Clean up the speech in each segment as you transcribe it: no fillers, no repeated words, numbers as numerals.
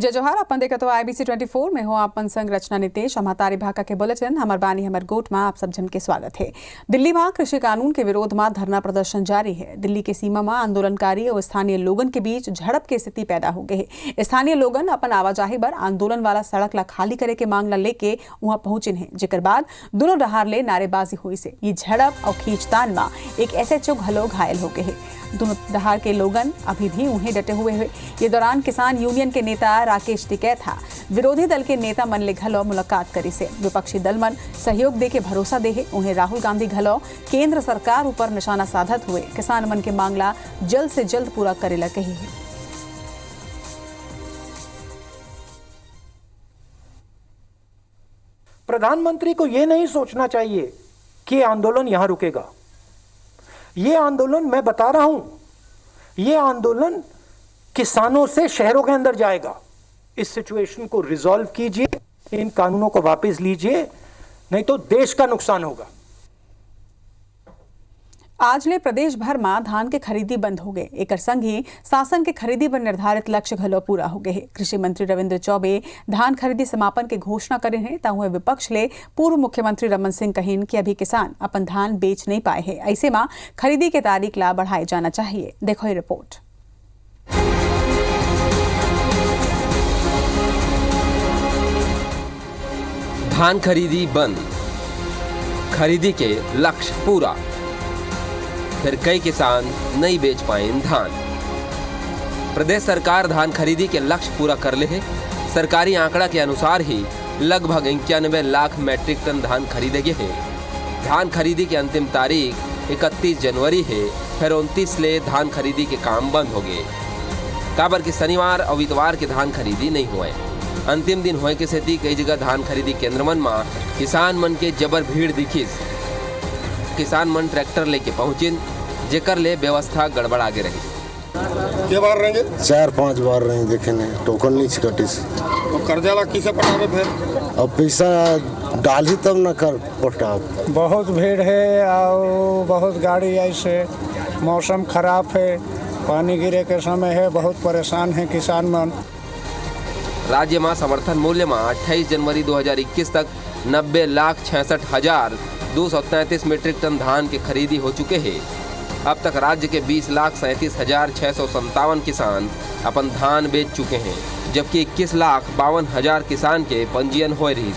जय जोहार। अपन देखा तो IBC 24 में हो अपन संग रचना नितेश हमारी भाका के बुलेटिन हमर बानी हमर गोट में आप सब जन के स्वागत है। दिल्ली में कृषि कानून के विरोध में धरना प्रदर्शन जारी है। दिल्ली के सीमा में आंदोलनकारी और स्थानीय लोगन के बीच झड़प की स्थिति पैदा हो गई है। स्थानीय लोगन अपन आवाजाही पर आंदोलन वाला सड़क ला खाली करे के मांग ला लेके वहां पहुंचे हैं, जेकर बाद दोनों डहार ले नारेबाजी हुई से ये झड़प और खींचतान में एक SHO घलो घायल हो गए है। दोनों डहार के लोगन अभी भी उन्हें डटे हुए हैं। ये दौरान किसान यूनियन के नेता राकेश टिकैत विरोधी दल के नेता मन ले घलो मुलाकात करी से विपक्षी दल मन सहयोग दे के भरोसा दे है। उन्हें राहुल गांधी घलो केंद्र सरकार ऊपर निशाना साधत हुए किसान मन के मांगला जल्द से जल्द पूरा करेला कही है। प्रधानमंत्री को यह नहीं सोचना चाहिए कि आंदोलन यहां रुकेगा। ये आंदोलन, मैं बता रहा हूं, ये आंदोलन किसानों से शहरों के अंदर जाएगा। इस सिचुएशन को रिजॉल्व कीजिए, इन कानूनों को वापस लीजिए, नहीं तो देश का नुकसान होगा। आज ले प्रदेश भर में धान के खरीदी बंद हो गए। एक संग ही शासन के खरीदी पर निर्धारित लक्ष्य घलो पूरा हो गए है। कृषि मंत्री रविंद्र चौबे धान खरीदी समापन के घोषणा करे हैं, ताहुए विपक्ष ले पूर्व मुख्यमंत्री रमन सिंह कहिन कि अभी किसान अपन धान बेच नहीं पाए हैं। ऐसे में खरीदी के तारीख ला बढ़ाए जाना चाहिए। देखो ये रिपोर्ट। धान खरीदी बंद, खरीदी के लक्ष्य पूरा, फिर कई किसान नहीं बेच पाए धान। प्रदेश सरकार धान खरीदी के लक्ष्य पूरा कर ले है। सरकारी आंकड़ा के अनुसार ही लगभग 91 लाख मैट्रिक टन धान खरीदे गए हैं। धान खरीदी की अंतिम तारीख 31 जनवरी है, फिर 29 ले धान खरीदी के काम बंद हो गए। काबर की शनिवार और इतवार के धान खरीदी नहीं हुए। अंतिम दिन होए के सेती कई जगह धान खरीदी केंद्र मन में किसान मन के जबर भीड़ दिखिस। किसान मन ट्रैक्टर लेके पहुंचिन, जेकर ले व्यवस्था गड़बड़ा के रही। के बार रहेंगे 4-5 बार रहे देखे ने टोकन नहीं कटिस। तो कर्जा ला किसे पटावे फिर? अब पैसा डाली तब न कर पटाव। बहुत भीड़ है और बहुत गाड़ी ऐसे, मौसम खराब है, पानी गिरे के समय है, बहुत परेशान है किसान मन। राज्य में समर्थन मूल्य में 28 जनवरी 2021 तक 90,66,233 मीट्रिक टन धान के खरीदी हो चुके हैं। अब तक राज्य के 20,37,657 किसान अपन धान बेच चुके हैं, जबकि 21,52,000 किसान के पंजीयन हो रही।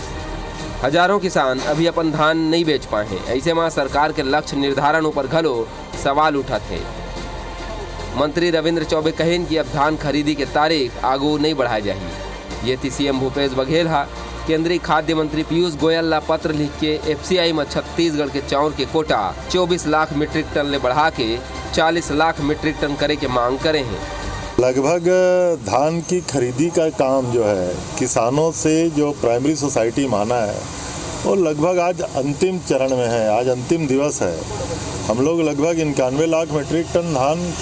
हजारों किसान अभी अपन धान नहीं बेच पाए हैं। ऐसे में सरकार के लक्ष्य निर्धारण ऊपर घलो सवाल उठा थे। मंत्री रविंद्र चौबे कहें कि अब धान खरीदी के तारीख आगू नहीं बढ़ाई जाएगी। ये थी CM भूपेश बघेल केंद्रीय खाद्य मंत्री पीयूष गोयल ला पत्र लिख के FCI में छत्तीसगढ़ के चाउर के कोटा 24 लाख मीट्रिक टन ले बढ़ा के 40 लाख मीट्रिक टन करे के मांग करे हैं। लगभग धान की खरीदी का काम जो है किसानों से जो प्राइमरी सोसाइटी माना है वो लगभग आज अंतिम चरण में है। आज अंतिम दिवस है। हम लोग लगभग 91 लाख मीट्रिक टन धान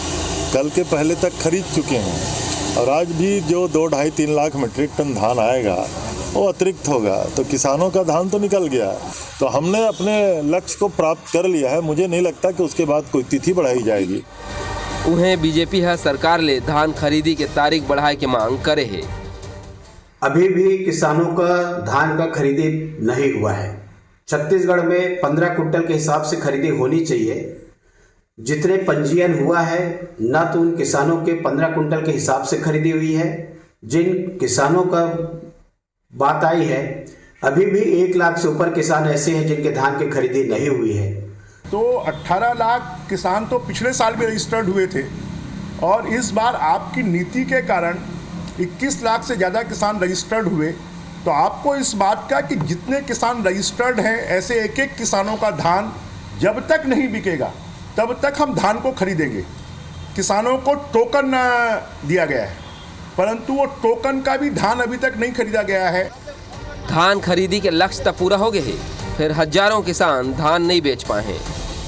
कल के पहले तक खरीद चुके हैं और आज भी जो 2-2.5-3 लाख मीट्रिक टन धान आएगा वो अतिरिक्त होगा। तो किसानों का धान तो निकल गया, तो हमने अपने लक्ष्य को प्राप्त कर लिया है। मुझे नहीं लगता कि उसके बाद कोई तिथि बढ़ाई जाएगी। उन्हें बीजेपी है सरकार ले धान खरीदी के तारीख बढ़ाए की मांग करे है। अभी भी किसानों का धान का खरीदी नहीं हुआ है। छत्तीसगढ़ में 15 कुंटल के हिसाब से खरीदी होनी चाहिए। जितने पंजीयन हुआ है ना तो उन किसानों के 15 कुंटल के हिसाब से खरीदी हुई है। जिन किसानों का बात आई है अभी भी 1 लाख से ऊपर किसान ऐसे हैं जिनके धान की खरीदी नहीं हुई है। तो 18 लाख किसान तो पिछले साल भी रजिस्टर्ड हुए थे और इस बार आपकी नीति के कारण 21 लाख से ज़्यादा किसान रजिस्टर्ड हुए। तो आपको इस बात का कि जितने किसान रजिस्टर्ड हैं ऐसे एक किसानों का धान जब तक नहीं बिकेगा तब तक हम धान को खरीदेंगे। किसानों को टोकन दिया गया है, परंतु वो टोकन का भी धान अभी तक नहीं खरीदा गया है। धान खरीदी के लक्ष्य तक पूरा हो गए हैं, फिर हजारों किसान धान नहीं बेच पाए हैं।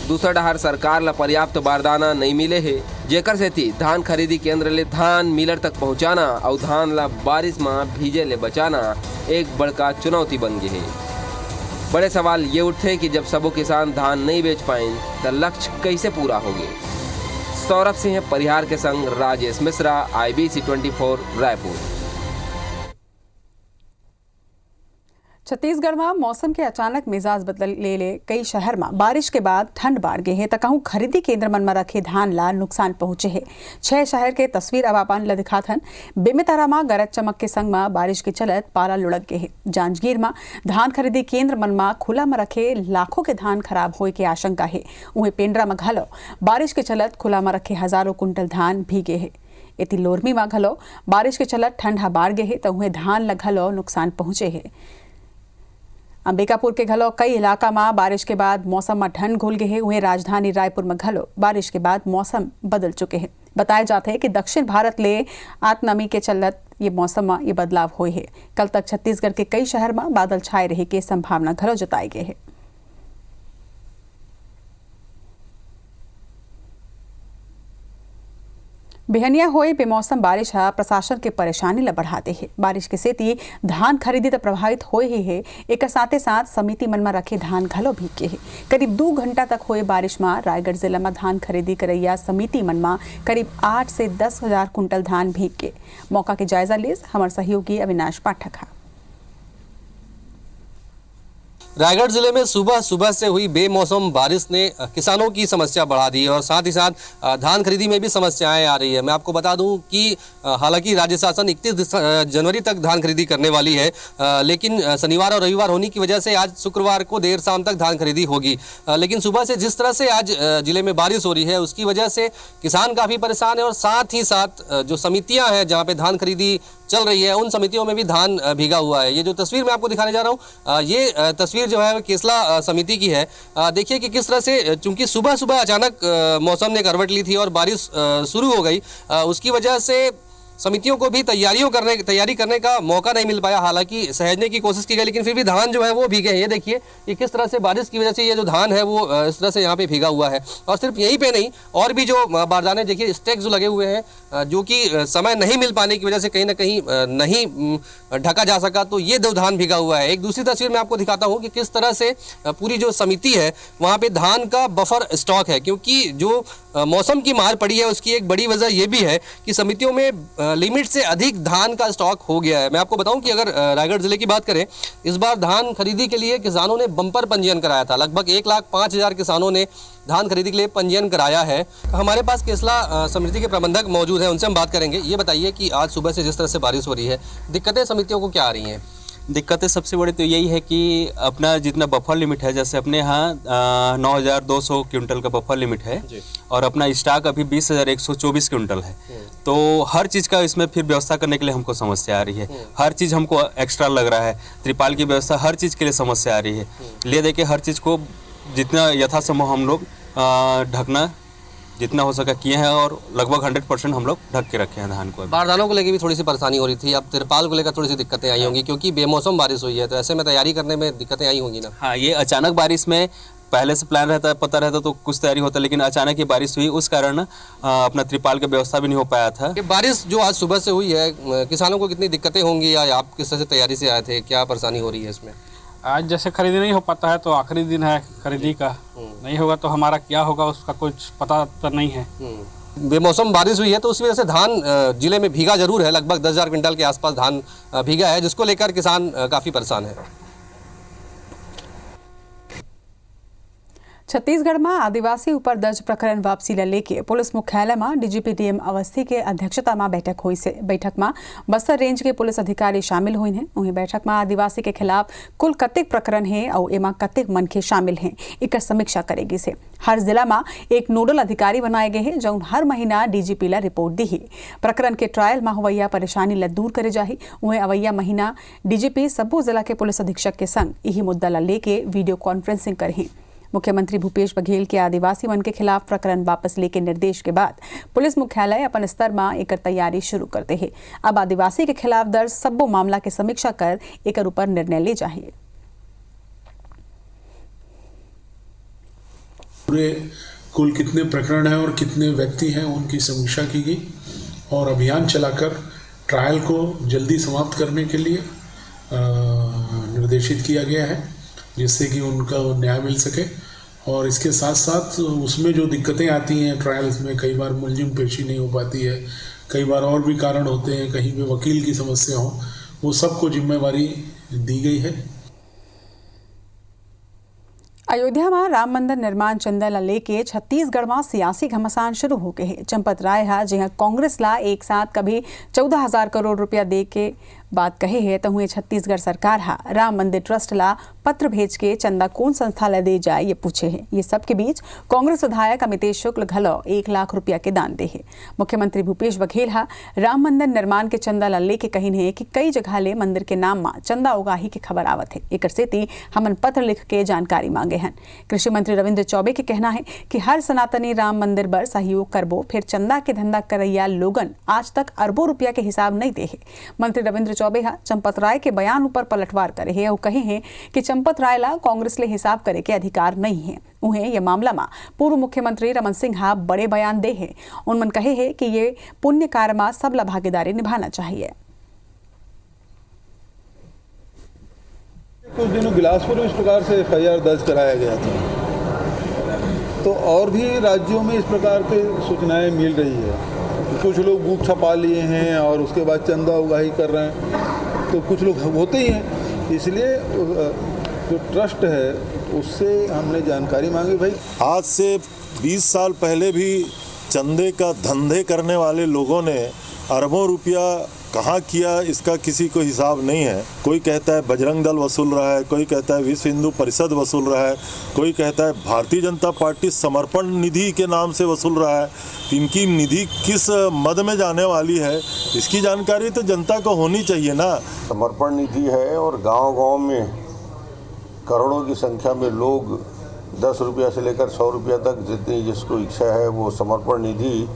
दूसरा डहार सरकार ला पर्याप्त बारदाना नहीं मिले है, जेकर से थी धान खरीदी केंद्र ले धान मिलर तक पहुंचाना और धान ला बारिश में भीजे ले बचाना एक बड़का चुनौती बन गई है। बड़े सवाल ये उठे कि जब सबो किसान धान नहीं बेच पाए तो लक्ष्य कैसे पूरा होगे। सौरभ सिंह परिहार के संग राजेश मिश्रा, IBC 24 रायपुर। छत्तीसगढ़ में मौसम के अचानक मिजाज बदल ले कई शहर में बारिश के बाद ठंड बाढ़ गए है। कहूँ खरीदी केंद्र मन में रखे धान ला नुकसान पहुंचे है। 6 शहर के तस्वीर अब अपन ला दिखात हन। बेमेतरा में गरज चमक के संग में बारिश के चलत पाला लुढ़क गए है। जांजगीर में धान खरीदी केंद्र मन में खुला में रखे लाखों के धान खराब होए के आशंका है। वहीं पेंड्रा में घलो बारिश के चलत खुला में रखे हजारों कुंटल धान भीगे है। इति लोरमी में घलो बारिश के चलत ठंडा बाढ़ गए है तो वहीं धान ला घलो नुकसान पहुंचे है। अंबिकापुर के घलो कई इलाका में बारिश के बाद मौसम में ठंड घुल गए है। वहीं राजधानी रायपुर में घलो बारिश के बाद मौसम बदल चुके हैं। बताया जाता है कि दक्षिण भारत ले आतनमी के चलत ये मौसम में ये बदलाव हुए है। कल तक छत्तीसगढ़ के कई शहर में बादल छाए रहे के संभावना घलो जताई गई है। बेहनिया होए बेमौसम बारिश है प्रशासन के परेशानी ला बढ़ाते हैं। बारिश के सेती धान खरीदी तो प्रभावित होए ही है। एक साथे साथ समिति मन में रखे धान घलो भीग के है। करीब 2 घंटा तक होए बारिश में रायगढ़ जिला में धान खरीदी करैया समिति मन में करीब 8 से 10 हजार कुंटल धान भीग के। मौका के जायजा ले हमारे सहयोगी अविनाश पाठक है। रायगढ़ जिले में सुबह सुबह से हुई बेमौसम बारिश ने किसानों की समस्या बढ़ा दी है और साथ ही साथ धान खरीदी में भी समस्याएं आ रही है। मैं आपको बता दूं कि हालांकि राज्य शासन 31 जनवरी तक धान खरीदी करने वाली है, लेकिन शनिवार और रविवार होने की वजह से आज शुक्रवार को देर शाम तक धान खरीदी होगी। लेकिन सुबह से जिस तरह से आज जिले में बारिश हो रही है उसकी वजह से किसान काफ़ी परेशान है और साथ ही साथ जो समितियाँ हैं जहाँ पे धान खरीदी चल रही है उन समितियों में भी धान भीगा हुआ है। ये जो तस्वीर मैं आपको दिखाने जा रहा हूँ ये तस्वीर जो है केसला समिति की है। देखिए कि किस तरह से चूंकि सुबह सुबह अचानक मौसम ने करवट ली थी और बारिश शुरू हो गई, उसकी वजह से समितियों को भी तैयारी करने का मौका नहीं मिल पाया। हालांकि सहेजने की कोशिश की गई लेकिन फिर भी धान जो है वो भीगे हैं। ये देखिए कि किस तरह से बारिश की वजह से ये जो धान है वो इस तरह से यहाँ पे भीगा हुआ है। और सिर्फ यहीं पे नहीं और भी जो बारदाने देखिए स्टैक जो लगे हुए हैं जो कि समय नहीं मिल पाने की वजह से कहीं ना कहीं नहीं ढका जा सका, तो ये 2 धान भीगा हुआ है। एक दूसरी तस्वीर मैं आपको दिखाता हूँ कि किस तरह से पूरी जो समिति है वहाँ पे धान का बफर स्टॉक है, क्योंकि जो मौसम की मार पड़ी है उसकी एक बड़ी वजह ये भी है कि समितियों में लिमिट से अधिक धान का स्टॉक हो गया है। मैं आपको बताऊं कि अगर रायगढ़ जिले की बात करें, इस बार धान खरीदी के लिए किसानों ने बम्पर पंजीयन कराया था। लगभग 1,05,000 किसानों ने धान खरीदी के लिए पंजीयन कराया है। हमारे पास केसला समिति के प्रबंधक मौजूद हैं, उनसे हम बात करेंगे। ये बताइए कि आज सुबह से जिस तरह से बारिश हो रही है, दिक्कतें समितियों को क्या आ रही हैं? दिक्कतें सबसे बड़ी तो यही है कि अपना जितना बफर लिमिट है, जैसे अपने यहाँ 9,200 क्विंटल का बफर लिमिट है और अपना स्टॉक अभी 20,124 क्विंटल है। तो हर चीज़ का इसमें फिर व्यवस्था करने के लिए हमको समस्या आ रही है। हर चीज़ हमको एक्स्ट्रा लग रहा है। त्रिपाल की व्यवस्था हर चीज़ के लिए समस्या आ रही है। ले दे के हर चीज़ को जितना यथासंभव हम लोग ढकना जितना हो सका किए हैं और लगभग 100% हम लोग ढक के रखे हैं धान को। बारदानों को लेकर भी थोड़ी सी परेशानी हो रही थी, अब तिरपाल को लेकर थोड़ी सी दिक्कतें आई होंगी क्योंकि बेमौसम बारिश हुई है, तो ऐसे में तैयारी करने में दिक्कतें आई होंगी ना? हाँ, ये अचानक बारिश में पहले से प्लान रहता है, पता रहता तो कुछ तैयारी होता, लेकिन अचानक ये बारिश हुई उस कारण अपना त्रिपाल की व्यवस्था भी नहीं हो पाया था। ये बारिश जो आज सुबह से हुई है किसानों को कितनी दिक्कतें होंगी या आप किस तरह से तैयारी से आए थे, क्या परेशानी हो रही है इसमें? आज जैसे खरीदी नहीं हो पाता है तो आखिरी दिन है खरीदी का, नहीं होगा तो हमारा क्या होगा उसका कुछ पता तो नहीं है। बेमौसम बारिश हुई है तो उस वजह से धान जिले में भीगा जरूर है। लगभग 10,000 क्विंटल के आसपास धान भीगा है, जिसको लेकर किसान काफ़ी परेशान है। छत्तीसगढ़ में आदिवासी ऊपर दर्ज प्रकरण वापसी ला लेके पुलिस मुख्यालय में डीजीपी डीएम अवस्थी के अध्यक्षता में बैठक हुई से। बैठक में बस्तर रेंज के पुलिस अधिकारी शामिल हुए हैं। वहीं बैठक में आदिवासी के खिलाफ कुल कतेक प्रकरण है और एमा कतेक मनखे शामिल हैं एक समीक्षा करेगी से। हर जिला में एक नोडल अधिकारी बनाए गए हैं जो हर महीना डीजीपी ला रिपोर्ट दी है। प्रकरण के ट्रायल में हुवैया परेशानी ला दूर करे जाही। वहीं अवैया महीना डीजीपी सब्बो जिला के पुलिस अधीक्षक के संग यही मुद्दा ला लेके वीडियो कॉन्फ्रेंसिंग करें। मुख्यमंत्री भूपेश बघेल के आदिवासी मन के खिलाफ प्रकरण वापस लेके निर्देश के बाद पुलिस मुख्यालय अपन स्तर में एक तैयारी शुरू करते हैं। अब आदिवासी के खिलाफ दर्ज सब्बो मामला के समीक्षा कर एक ऊपर निर्णय ले जाए। पूरे कुल कितने प्रकरण हैं और कितने व्यक्ति हैं उनकी समीक्षा की गई और अभियान चलाकर ट्रायल को जल्दी समाप्त करने के लिए निर्देशित किया गया है, जिससे कि उनका न्याय मिल सके। और इसके साथ साथ उसमें जो दिक्कतें आती हैं ट्रायल्स में, कई बार मुलजिम पेशी नहीं हो पाती है, कई बार और भी कारण होते हैं, कहीं पे वकील की समस्या हो, वो सबको जिम्मेवारी दी गई है। अयोध्या में राम मंदिर निर्माण चंदा ला लेके छत्तीसगढ़ में सियासी घमासान शुरू हो गए है। चंपत राय हा जहाँ कांग्रेस ला एक साथ कभी 14,000 करोड़ रुपया दे के बात कहे है तो हुए छत्तीसगढ़ सरकार हा राम मंदिर ट्रस्ट ला पत्र भेज के चंदा कौन संस्था ला दे जाए ये पूछे है। ये सब के बीच कांग्रेस विधायक अमितेश शुक्ल घलो 1 लाख रुपया के दान दे है। मुख्यमंत्री भूपेश बघेल हा राम मंदिर निर्माण के चंदा ला लेके कही है कि कई जगह ले मंदिर के नाम में चंदा उगाही के खबर आवत है। एक सेती हमन पत्र लिख के जानकारी मांगे हैं। कृषि मंत्री रविंद्र चौबे के कहना है कि हर सनातनी राम मंदिर पर सहयोग करबो फिर चंदा के धंधा करैया लोगन आज तक अरबों रुपया के हिसाब नहीं दे है। मंत्री रविंद्र चौबे हा चंपत राय के बयान ऊपर पलटवार करे है और कहे हैं कि चंपत राय ला कांग्रेस ले हिसाब करे के अधिकार नहीं है। उन्हें यह मामला में पूर्व मुख्यमंत्री रमन सिंह हा बड़े बयान दे है। उन्होंने कहे है कि ये पुण्य कार्य में सब ला भागीदारी निभाना चाहिए। कुछ दिनों बिलासपुर में इस प्रकार से FIR दर्ज कराया गया था, तो और भी राज्यों में इस प्रकार की सूचनाएं मिल रही है। कुछ लोग बुक छपा लिए हैं और उसके बाद चंदा उगाही कर रहे हैं, तो कुछ लोग होते ही हैं। इसलिए जो ट्रस्ट है उससे हमने जानकारी मांगी। भाई आज से 20 साल पहले भी चंदे का धंधे करने वाले लोगों ने अरबों रुपया कहाँ किया इसका किसी को हिसाब नहीं है। कोई कहता है बजरंग दल वसूल रहा है, कोई कहता है विश्व हिंदू परिषद वसूल रहा है, कोई कहता है भारतीय जनता पार्टी समर्पण निधि के नाम से वसूल रहा है। इनकी निधि किस मद में जाने वाली है इसकी जानकारी तो जनता को होनी चाहिए ना। समर्पण निधि है और गांव-गांव में करोड़ों की संख्या में लोग 10 रुपया से लेकर 100 रुपया तक जितनी जिसको इच्छा है वो समर्पण निधि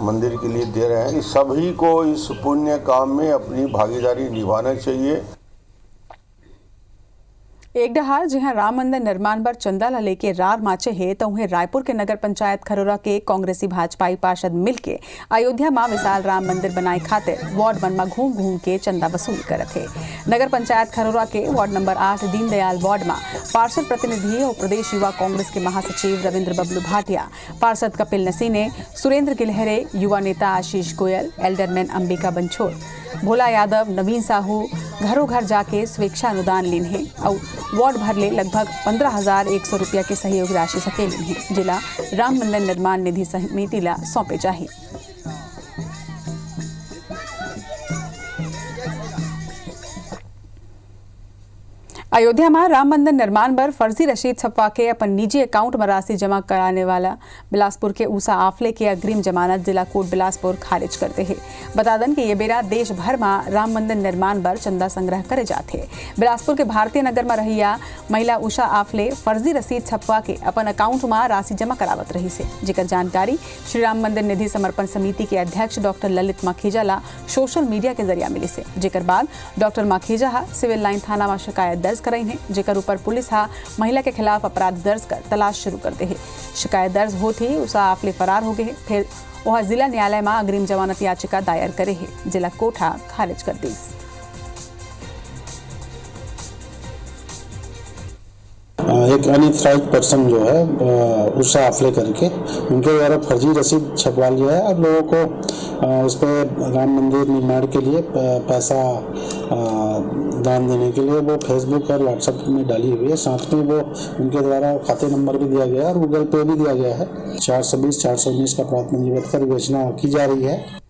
मंदिर के लिए दे रहे हैं। सभी को इस पुण्य काम में अपनी भागीदारी निभाना चाहिए। एक डहार जहां राम मंदिर निर्माण पर चंदा ला लेके रार माचे है तो उन्हें रायपुर के नगर पंचायत खरोरा के कांग्रेसी भाजपाई पार्षद मिलके अयोध्या में विशाल राम मंदिर बनाए खातिर वार्ड 1 में घूम घूम के चंदा वसूल करत है। नगर पंचायत खरोरा के वार्ड नंबर 8 दीनदयाल वार्ड में पार्षद प्रतिनिधि और प्रदेश युवा कांग्रेस के महासचिव रविंद्र बबलू भाटिया, पार्षद कपिल नसीने, सुरेंद्र गिलहरे, युवा नेता आशीष गोयल, एल्डरमैन अंबिका बंछोर, भोला यादव, नवीन साहू घरों घर जाके स्वेच्छा अनुदान लीन है और वार्ड भर ले लगभग 15,100 रुपया के सहयोग राशि सकेलिन है जिला राम मंदिर निर्माण निधि समिति ला सौंपे जाही। अयोध्या में राम मंदिर निर्माण पर फर्जी रसीद छपवा के अपन निजी अकाउंट में राशि जमा कराने वाला बिलासपुर के ऊषा आफले की अग्रिम जमानत जिला कोर्ट बिलासपुर खारिज करते हैं। बता दें कि ये बेरा देश भर में राम मंदिर निर्माण पर चंदा संग्रह करे जाते हैं। बिलासपुर के भारतीय नगर में रहिया महिला ऊषा आफले फर्जी रसीद छपवा के अपन अकाउंट में राशि जमा करावत रही से, जिकर जानकारी श्री राम मंदिर निधि समर्पण समिति के अध्यक्ष डॉक्टर ललित माखीजा ला सोशल मीडिया के जरिया मिली से, जिकर बाद डॉक्टर माखीजा सिविल लाइन थाना में शिकायत दर्ज कराई है, जेकर ऊपर पुलिस हा महिला के खिलाफ अपराध दर्ज कर तलाश शुरू करते है। शिकायत दर्ज होते ही उषा आफले फरार हो गए है। फिर वह जिला न्यायालय में अग्रिम जमानत याचिका दायर करे है, जिला कोर्ट हा खारिज कर दी। एक अनऑथराइज्ड पर्सन जो है उषा आफले करके उनके द्वारा फर्जी रसीद छपवा लिया है और लोगों को उस पर राम मंदिर निर्माण के लिए पैसा दान देने के लिए वो फेसबुक और व्हाट्सएप में डाली हुई है। साथ में वो उनके द्वारा खाते नंबर भी दिया गया है और गूगल पे भी दिया गया है। 420-419 का अपराध पंजीबद्ध कर विवेचना की जा रही है।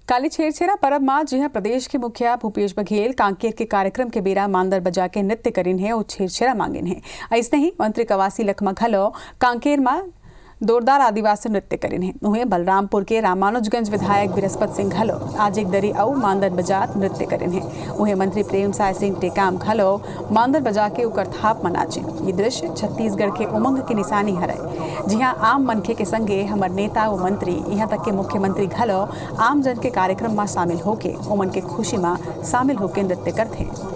काली छेरछेरा परब मां जहां प्रदेश के मुखिया भूपेश बघेल कांकेर के कार्यक्रम के बेरा मांदर बजा के नृत्य करीन है और छेरछेरा मांगिन है। ऐसे ही मंत्री कवासी लखमा घलो कांकेर में जोरदार आदिवासी नृत्य करीन है। उन्हें बलरामपुर के रामानुजगंज विधायक बृहस्पत सिंह घलो आज एक दरी और मांदर बजात नृत्य करीन है। उन्हें मंत्री प्रेम साय सिंह टेकाम घलो मांदर बजा के उकर थाप मनाचे। ये दृश्य छत्तीसगढ़ के उमंग की निशानी हरे, जहां आम मनखे के संगे हमर नेता व मंत्री यहाँ तक के मुख्यमंत्री घलो आम जन के कार्यक्रम में शामिल होके उमन के खुशी में शामिल होके नृत्य करते हैं।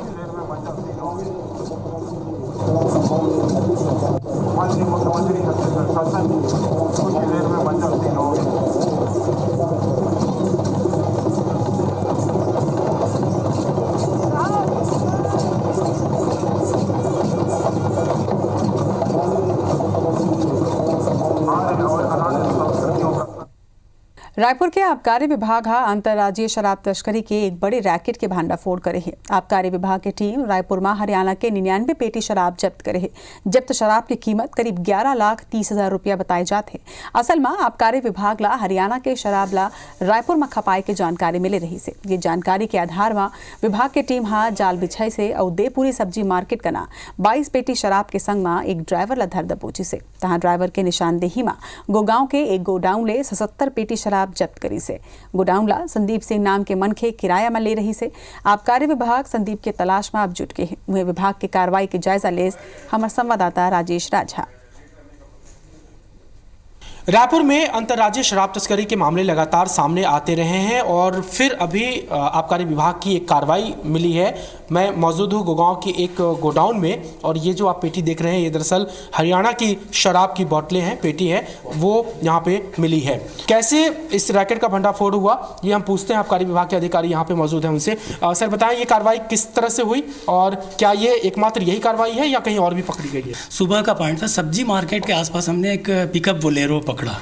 रायपुर के आबकारी विभाग अंतर्राज्यीय शराब तस्करी के एक बड़े रैकेट के भांडाफोड़ करे है। आबकारी विभाग की टीम रायपुर में हरियाणा के 99 पेटी शराब जब्त करे है। जब्त शराब की कीमत करीब 11,30,000 रुपया बताए जाते। असल में आबकारी विभाग ला हरियाणा के शराब ला रायपुर में खपाई के जानकारी मिले रही से। ये जानकारी के आधार में विभाग की टीम जाल बिछाई से उदयपुरी सब्जी मार्केट का 22 पेटी शराब के संग में एक ड्राइवर ला धर दबोची से। तहाँ ड्राइवर के निशानदेही में गोगांव के एक गोडाउन ले 77 पेटी शराब जब्त करी से। गोडाउन ला संदीप सिंह नाम के मनखे किराया में ले रही से। आबकारी विभाग संदीप के तलाश में अब जुट के हैं। वह विभाग की कार्रवाई के जायजा ले हमारे संवाददाता राजेश राझा। रायपुर में अंतर्राज्यीय शराब तस्करी के मामले लगातार सामने आते रहे हैं और फिर अभी आबकारी विभाग की एक कार्रवाई मिली है। मैं मौजूद हूँ गोगांव की एक गोडाउन में और ये जो आप पेटी देख रहे हैं ये दरअसल हरियाणा की शराब की बोतलें हैं, पेटी है वो यहाँ पे मिली है। कैसे इस रैकेट का भंडाफोड़ हुआ ये हम पूछते हैं। आबकारी विभाग के अधिकारी यहाँ पे मौजूद हैं, उनसे। सर बताएं ये कार्रवाई किस तरह से हुई और क्या ये एकमात्र यही कार्रवाई है या कहीं और भी पकड़ी गई है? सुबह का पॉइंट था, सब्जी मार्केट के आसपास हमने एक पिकअप बोलेरो पकड़ा,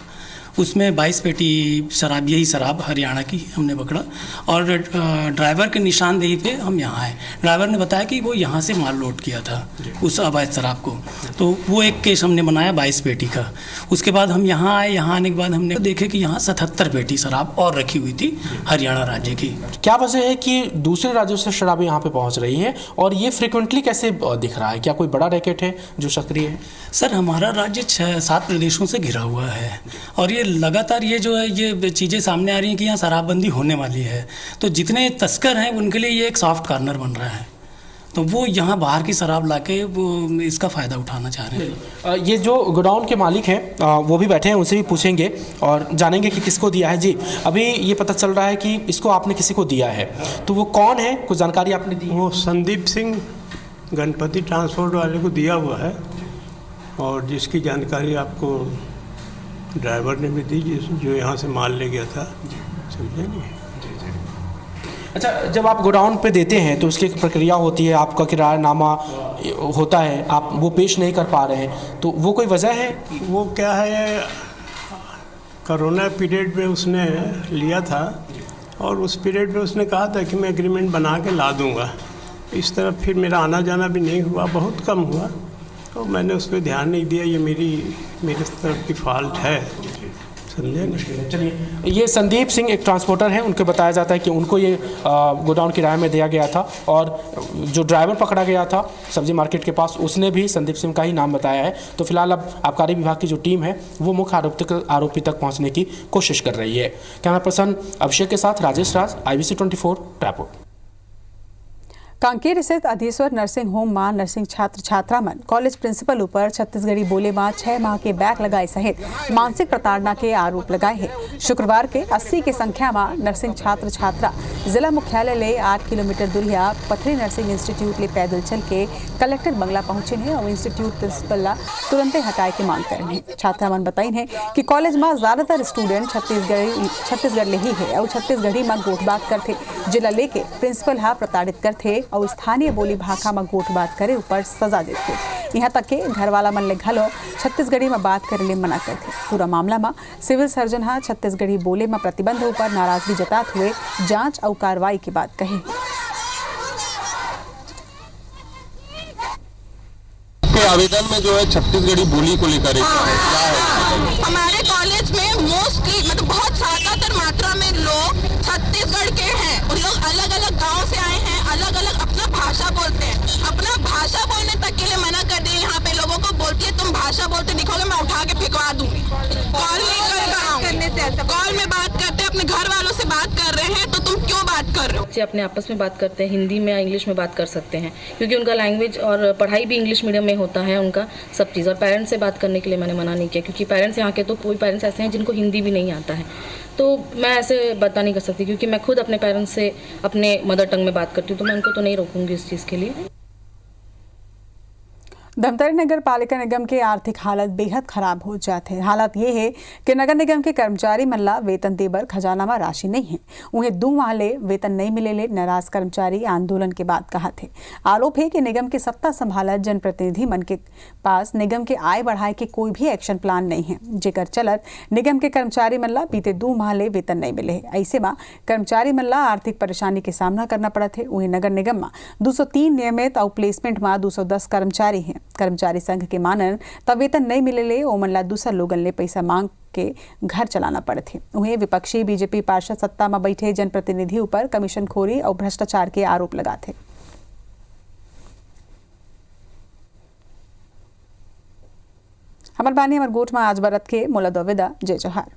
उसमें 22 पेटी शराब, यही शराब हरियाणा की हमने पकड़ा और ड्राइवर के निशानदेही पे हम यहाँ आए। ड्राइवर ने बताया कि वो यहाँ से माल लोड किया था उस अवैध शराब को, तो वो एक केस हमने बनाया 22 पेटी का। उसके बाद हम यहाँ आए, यहाँ आने के बाद हमने देखे कि यहाँ 77 पेटी शराब और रखी हुई थी हरियाणा राज्य की। क्या वजह है कि दूसरे राज्यों से शराबें यहाँ पे पहुँच रही है और ये फ्रिक्वेंटली कैसे दिख रहा है? क्या कोई बड़ा रैकेट है जो सक्रिय है? सर हमारा राज्य 6-7 प्रदेशों से घिरा हुआ है और ये लगातार ये जो है ये चीज़ें सामने आ रही हैं कि यहाँ शराबबंदी होने वाली है, तो जितने तस्कर हैं उनके लिए ये एक सॉफ्ट कॉर्नर बन रहा है, तो वो यहाँ बाहर की शराब लाके वो इसका फ़ायदा उठाना चाह रहे हैं। ये जो गोडाउन के मालिक हैं वो भी बैठे हैं, उनसे भी पूछेंगे और जानेंगे कि किसको दिया है। जी अभी ये पता चल रहा है कि इसको आपने किसी को दिया है, तो वो कौन है, कुछ जानकारी आपने दी? वो संदीप सिंह गणपति ट्रांसपोर्ट वाले को दिया हुआ है और जिसकी जानकारी आपको ड्राइवर ने भी दी, जो यहाँ से माल ले गया था, समझे नहीं? अच्छा, जब आप गोडाउन पे देते हैं तो उसकी एक प्रक्रिया होती है, आपका किरायानामा होता है, आप वो पेश नहीं कर पा रहे हैं, तो वो कोई वजह है? वो क्या है, कोरोना पीरियड में उसने लिया था और उस पीरियड में उसने कहा था कि मैं एग्रीमेंट बना के ला दूँगा। इस तरफ फिर मेरा आना जाना भी नहीं हुआ, बहुत कम हुआ, तो मैंने उस पर ध्यान नहीं दिया। ये मेरे तरफ की फॉल्ट है, समझे नहीं? चलिए, ये संदीप सिंह एक ट्रांसपोर्टर हैं, उनको बताया जाता है कि उनको ये गोडाउन किराए में दिया गया था और जो ड्राइवर पकड़ा गया था सब्जी मार्केट के पास उसने भी संदीप सिंह का ही नाम बताया है। तो फिलहाल अब आबकारी विभाग की जो टीम है वो मुख्य आरोपी तक पहुँचने की कोशिश कर रही है। कैमरा पर्सन अभिषेक के साथ राजेश राज, IBC 24 रायपुर। कांकेर स्थित अधीश्वर नर्सिंग होम में नर्सिंग छात्र छात्रा मन कॉलेज प्रिंसिपल ऊपर छत्तीसगढ़ी बोले में 6 माह के बैक लगाए सहित मानसिक प्रताड़ना के आरोप लगाए हैं। शुक्रवार के 80 की संख्या में नर्सिंग छात्र छात्रा जिला मुख्यालय ले 8 किलोमीटर दूरिया पथरी नर्सिंग इंस्टीट्यूट ले पैदल चल के कलेक्टर बंगला पहुंचे हैं और इंस्टीट्यूट प्रिंसिपल ला तुरंत हटाए के मांग कर रहे हैं। छात्रा मन बताई है कि कॉलेज में ज्यादातर स्टूडेंट छत्तीसगढ़ ले ही है और छत्तीसगढ़ी में गोठबात करते, जिला लेके प्रिंसिपल प्रताड़ित करते और स्थानीय बोली भाषा में गोठ बात करे ऊपर सजा देते। यहाँ तक के घर वाला मन ले घलो छत्तीसगढ़ी में बात करे ले मना करते। पूरा मामला में सिविल सर्जन छत्तीसगढ़ी बोले में प्रतिबंध ऊपर नाराजगी जताते हुए जांच और कार्रवाई की बात कही। आवेदन में जो है छत्तीसगढ़ी बोली को लेकर हमारे कॉलेज में मोस्टली मतलब बहुत ज्यादातर मात्रा में लोग छत्तीसगढ़ के हैं। उन लोग अलग अलग गांव से आए हैं, अलग अलग अपना भाषा बोलते हैं। अपना भाषा बोलने तक के लिए मना कर दिए। यहाँ पे लोगों को बोलती है तुम भाषा बोलते दिखोगे मैं उठा के फेंकवा दूंगी। कॉल करने से ऐसा कॉल में बात करते अपने घर वालों से बात कर रहे हैं, तो तुम क्यों बात कर रहे हो? बच्चे अपने आपस में बात करते हैं, हिंदी में या इंग्लिश में बात कर सकते हैं क्योंकि उनका लैंग्वेज और पढ़ाई भी इंग्लिश मीडियम में होता है उनका सब चीज़। और पेरेंट्स से बात करने के लिए मैंने मना नहीं किया क्योंकि पेरेंट्स यहाँ के तो कोई पेरेंट्स ऐसे हैं जिनको हिंदी भी नहीं आता है, तो मैं ऐसे बता नहीं कर सकती क्योंकि मैं खुद अपने पेरेंट्स से अपने मदर टंग में बात करती हूँ, तो मैं उनको तो नहीं रोकूंगी इस चीज़ के लिए। धमतरी नगर पालिका निगम के आर्थिक हालत बेहद खराब हो जाते हैं। हालत ये है कि नगर निगम के कर्मचारी मल्ला वेतन देबर खजाना में राशि नहीं है। उन्हें 2 माह ले वेतन नहीं मिले। नाराज कर्मचारी आंदोलन के बाद कहा थे। आरोप है कि निगम के सत्ता संभाला जनप्रतिनिधि मन के पास निगम के आय बढ़ाए के कोई भी एक्शन प्लान नहीं है, जेकर चलत निगम के कर्मचारी मल्ला बीते 2 माह ले वेतन नहीं मिले। ऐसे में कर्मचारी मल्ला आर्थिक परेशानी के सामना करना पड़ा थे। उन्हें नगर निगम में 203 नियमित और प्लेसमेंट में 210 कर्मचारी हैं। कर्मचारी संघ के मानन तब वेतन नहीं मिले ओमन ला दूसरा लोगन ले पैसा मांग के घर चलाना पड़े थे। उन्हें विपक्षी बीजेपी पार्षद सत्ता में बैठे जनप्रतिनिधि ऊपर कमीशन खोरी और भ्रष्टाचार के आरोप लगा थे। हमार बानी हमार गोठ में आज बरत के मोला दो विदा। जय जोहार।